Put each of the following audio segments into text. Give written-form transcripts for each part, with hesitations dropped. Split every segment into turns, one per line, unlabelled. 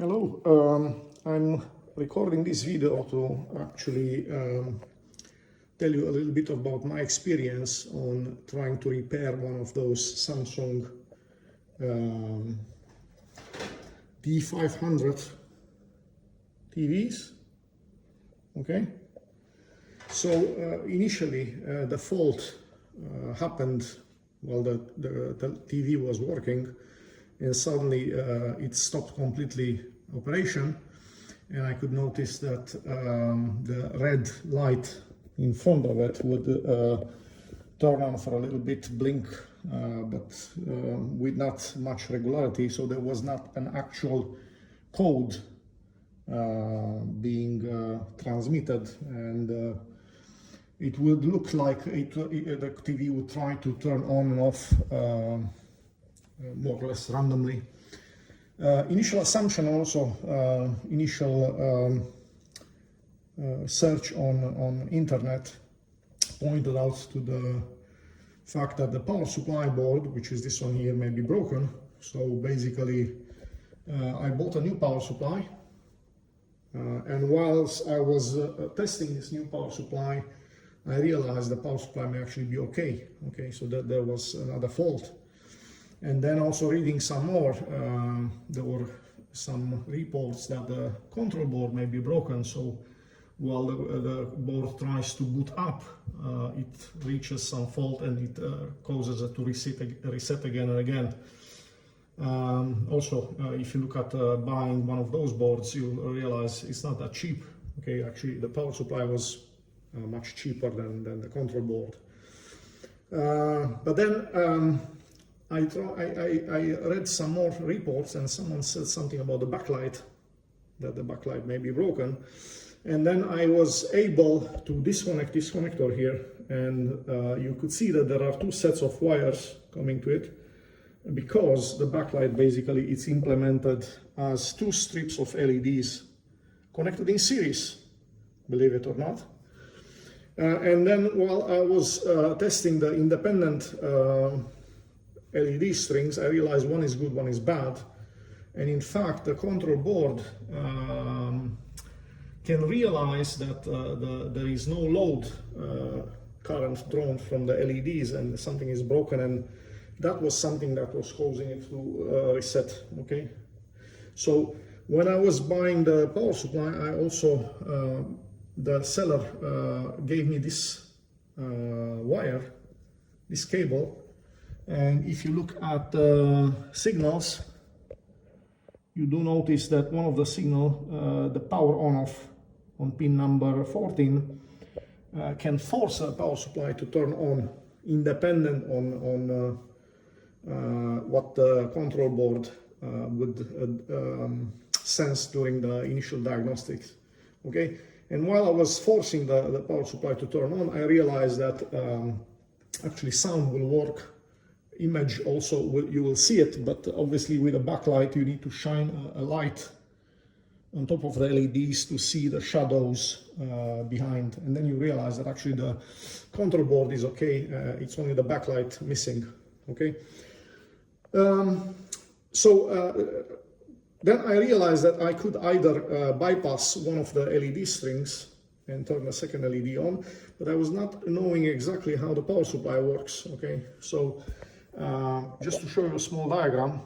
Hello, I'm recording this video to actually tell you a little bit about my experience on trying to repair one of those Samsung D500 TVs. Okay, so initially the fault happened while the TV was working, and suddenly it stopped completely operation, and I could notice that the red light in front of it would turn on for a little bit, blink, but with not much regularity, so there was not an actual code being transmitted, and it would look like the TV would try to turn on and off more or less randomly. Initial assumption also, initial search on internet pointed out to the fact that the power supply board, which is this one here, may be broken. So basically I bought a new power supply, and whilst I was testing this new power supply, I realized the power supply may actually be okay, so that there was another fault. And then also reading some more, there were some reports that the control board may be broken. So while the board tries to boot up, it reaches some fault and it causes it to reset again and again. Also, if you look at buying one of those boards, you'll realize it's not that cheap. Okay, actually the power supply was much cheaper than the control board. But then I read some more reports, and someone said something about the backlight, that the backlight may be broken. And then I was able to disconnect this connector here, and you could see that there are two sets of wires coming to it, because the backlight basically it's implemented as two strips of LEDs connected in series, believe it or not. And then while I was testing the independent LED strings, I realized one is good, one is bad. And in fact, the control board can realize that there is no load current drawn from the LEDs and something is broken, and that was something that was causing it to reset. Okay, so when I was buying the power supply, I also the seller gave me this wire, this cable. And if you look at the signals, you do notice that one of the signal, the power on-off on pin number 14, can force a power supply to turn on, independent on what the control board would sense during the initial diagnostics. Okay, and while I was forcing the power supply to turn on, I realized that actually sound will work. Image also, you will see it, but obviously with a backlight you need to shine a light on top of the LEDs to see the shadows behind, and then you realize that actually the control board is okay, it's only the backlight missing. Okay, then I realized that I could either bypass one of the LED strings and turn the second LED on, but I was not knowing exactly how the power supply works. Okay, so just to show you a small diagram,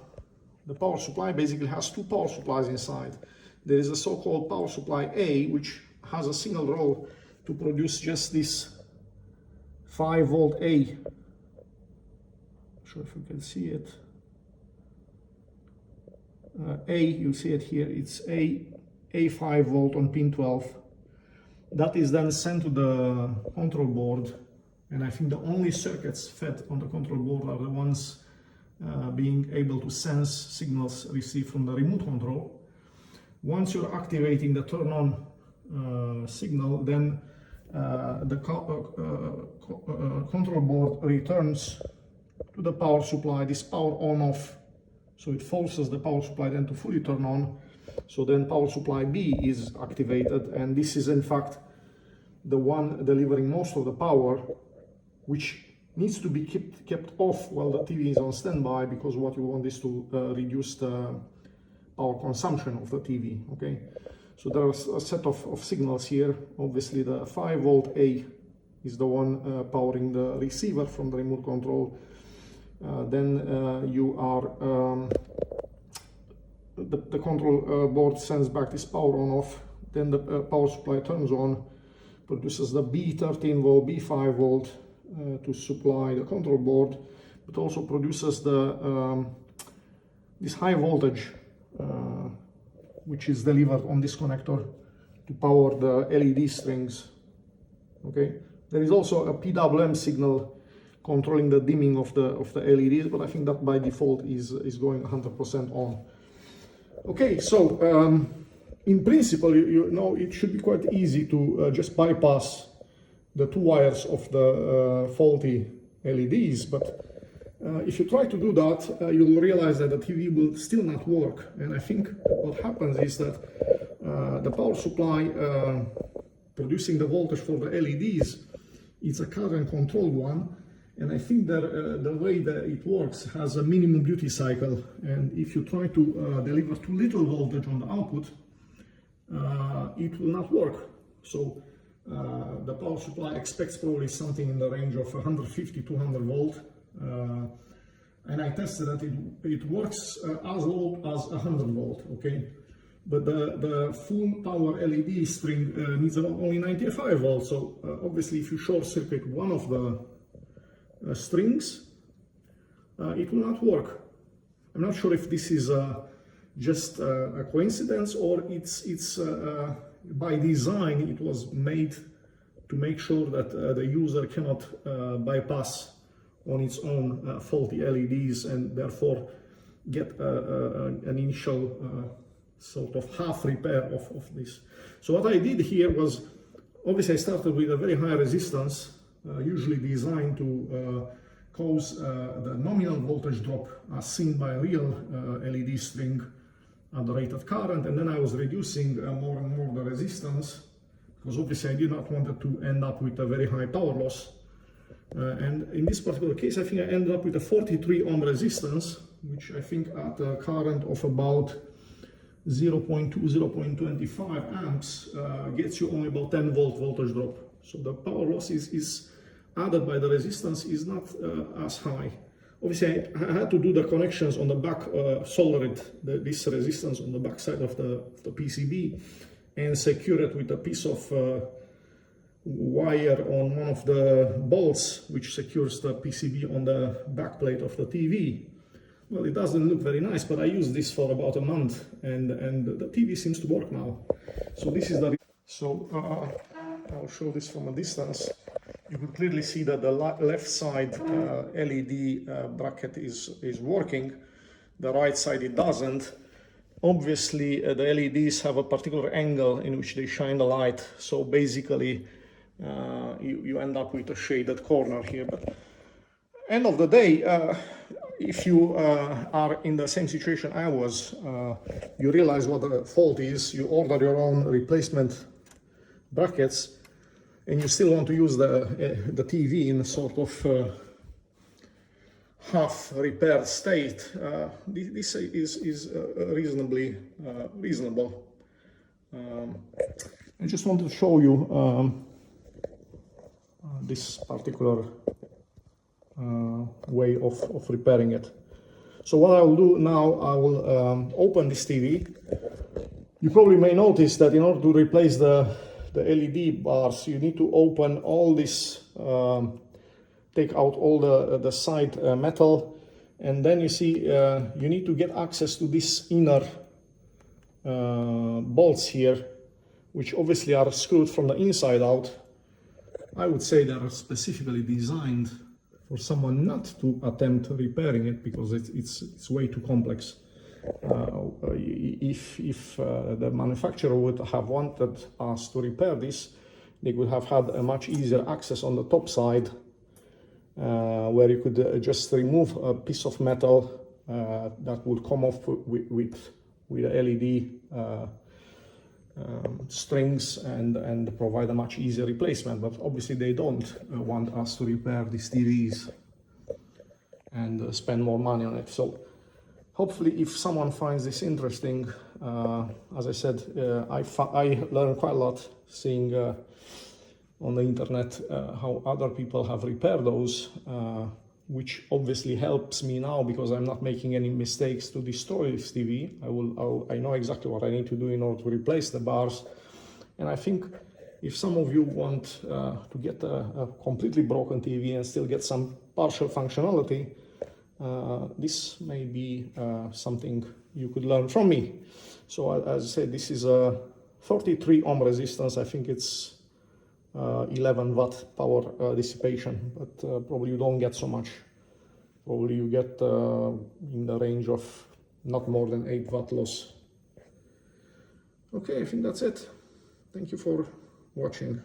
the power supply basically has two power supplies inside. There is a so-called power supply A, which has a single row to produce just this 5-volt A. Not sure if you can see it. A, you see it here, it's A 5-volt on pin 12. That is then sent to the control board, and I think the only circuits fed on the control board are the ones being able to sense signals received from the remote control. Once you're activating the turn on signal, then the control board returns to the power supply this power on off, so it forces the power supply then to fully turn on. So then power supply B is activated, and this is in fact the one delivering most of the power, which needs to be kept off while the TV is on standby, because what you want is to reduce the power consumption of the TV, okay? So there's a set of signals here. Obviously the 5 volt A is the one powering the receiver from the remote control. Then you are, the control board sends back this power on off. Then the power supply turns on, produces the B13 volt, B5 volt to supply the control board, but also produces the this high voltage which is delivered on this connector to power the LED strings. Okay, there is also a PWM signal controlling the dimming of the LEDs, but I think that by default is going 100% on. Okay, so in principle, you know, it should be quite easy to just bypass the 2 wires of the faulty LEDs, but if you try to do that, you'll realize that the TV will still not work. And I think what happens is that the power supply producing the voltage for the LEDs, it's a current controlled one. And I think that the way that it works has a minimum duty cycle. And if you try to deliver too little voltage on the output, it will not work. So the power supply expects probably something in the range of 150 to 200 volt. And I tested that it works as low as 100 volt, okay? But the full power LED string needs only 95 volts. So obviously if you short circuit one of the strings, it will not work. I'm not sure if this is just a coincidence or it's by design it was made to make sure that the user cannot bypass on its own faulty LEDs and therefore get an initial sort of half repair of this. So what I did here was, obviously I started with a very high resistance, usually designed to cause the nominal voltage drop as seen by a real LED string at the rated current, and then I was reducing more and more the resistance, because obviously I did not want it to end up with a very high power loss. And in this particular case, I think I ended up with a 43 ohm resistance, which I think at a current of about 0.2, 0.25 amps gets you only about 10 volt voltage drop. So the power loss is added by the resistance is not as high. Obviously, I had to do the connections on the back, solder it, this resistance on the back side of the PCB, and secure it with a piece of wire on one of the bolts, which secures the PCB on the back plate of the TV. Well, it doesn't look very nice, but I used this for about a month, and the TV seems to work now. So this is the... So I'll show this from a distance. You can clearly see that the left side LED bracket is working. The right side it doesn't. Obviously, the LEDs have a particular angle in which they shine the light. So basically, you end up with a shaded corner here. But end of the day, if you are in the same situation I was, you realize what the fault is, you order your own replacement brackets, and you still want to use the TV in a sort of half repaired state, this is reasonably reasonable. I just wanted to show you this particular way of repairing it. So what I will do now, I will open this TV. You probably may notice that in order to replace the LED bars, you need to open all this, take out all the side metal, and then you see you need to get access to these inner bolts here, which obviously are screwed from the inside out. I would say they are specifically designed for someone not to attempt repairing it, because it's way too complex. If the manufacturer would have wanted us to repair this, they would have had a much easier access on the top side, where you could just remove a piece of metal that would come off with the LED strings and provide a much easier replacement. But obviously they don't want us to repair these TVs and spend more money on it. So hopefully, if someone finds this interesting, as I said, I learned quite a lot seeing on the internet how other people have repaired those, which obviously helps me now because I'm not making any mistakes to destroy this TV. I know exactly what I need to do in order to replace the bars. And I think if some of you want to get a completely broken TV and still get some partial functionality, this may be something you could learn from me. So as I said, this is a 33 ohm resistance. I think it's 11 watt power dissipation, but probably you don't get so much. Probably you get in the range of not more than 8 watt loss. Okay, I think that's it. Thank you for watching.